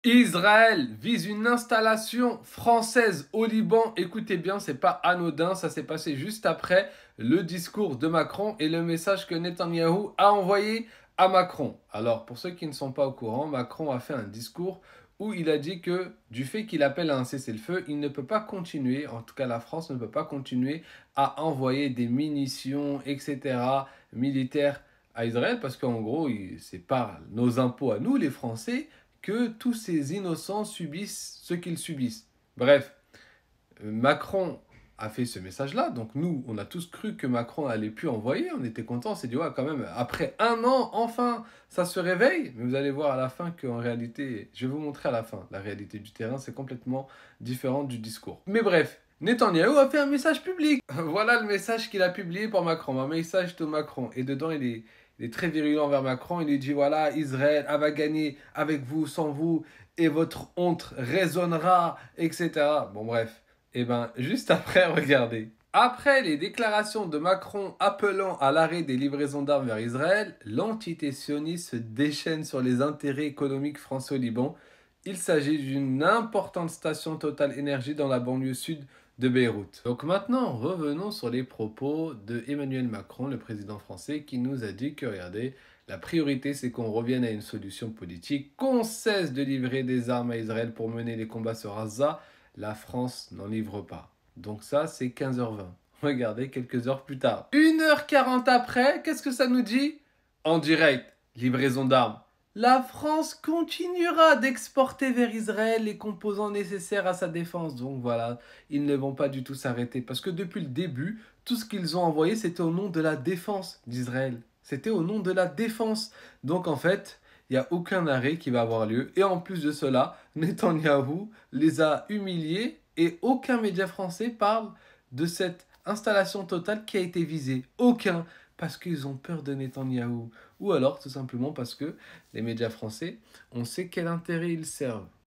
Israël vise une installation française au Liban. Écoutez bien, c'est pas anodin, ça s'est passé juste après le discours de Macron et le message que Netanyahou a envoyé à Macron. Alors, pour ceux qui ne sont pas au courant, Macron a fait un discours où il a dit que du fait qu'il appelle à un cessez-le-feu, il ne peut pas continuer, en tout cas la France ne peut pas continuer à envoyer des munitions, etc., militaires à Israël, parce qu'en gros, c'est par nos impôts à nous, les Français, que tous ces innocents subissent ce qu'ils subissent. Bref, Macron a fait ce message-là, donc nous, on a tous cru que Macron allait plus envoyer, on était contents, on s'est dit, ouais, quand même, après un an, enfin, ça se réveille, mais vous allez voir à la fin qu'en réalité, je vais vous montrer à la fin, la réalité du terrain, c'est complètement différent du discours. Mais bref, Netanyahou a fait un message public. Voilà le message qu'il a publié pour Macron, un message de Macron, et dedans, il est très virulent envers Macron, il lui dit, voilà, Israël va gagner avec vous, sans vous, et votre honte résonnera, etc. Bon, bref. Et bien, juste après, regardez. Après les déclarations de Macron appelant à l'arrêt des livraisons d'armes vers Israël, l'entité sioniste se déchaîne sur les intérêts économiques français au Liban. Il s'agit d'une importante station Total Énergie dans la banlieue sud de Beyrouth. Donc maintenant, revenons sur les propos de Emmanuel Macron, le président français, qui nous a dit que, regardez, la priorité c'est qu'on revienne à une solution politique, qu'on cesse de livrer des armes à Israël pour mener les combats sur Gaza. La France n'en livre pas. Donc ça, c'est 15h20. Regardez, quelques heures plus tard. 1h40 après, qu'est-ce que ça nous dit? En direct, livraison d'armes. La France continuera d'exporter vers Israël les composants nécessaires à sa défense. Donc voilà, ils ne vont pas du tout s'arrêter. Parce que depuis le début, tout ce qu'ils ont envoyé, c'était au nom de la défense d'Israël. C'était au nom de la défense. Donc en fait, il n'y a aucun arrêt qui va avoir lieu. Et en plus de cela, Netanyahou les a humiliés et aucun média français parle de cette installation totale qui a été visée. Aucun. Parce qu'ils ont peur de Netanyahou. Ou alors tout simplement parce que les médias français, on sait quel intérêt ils servent.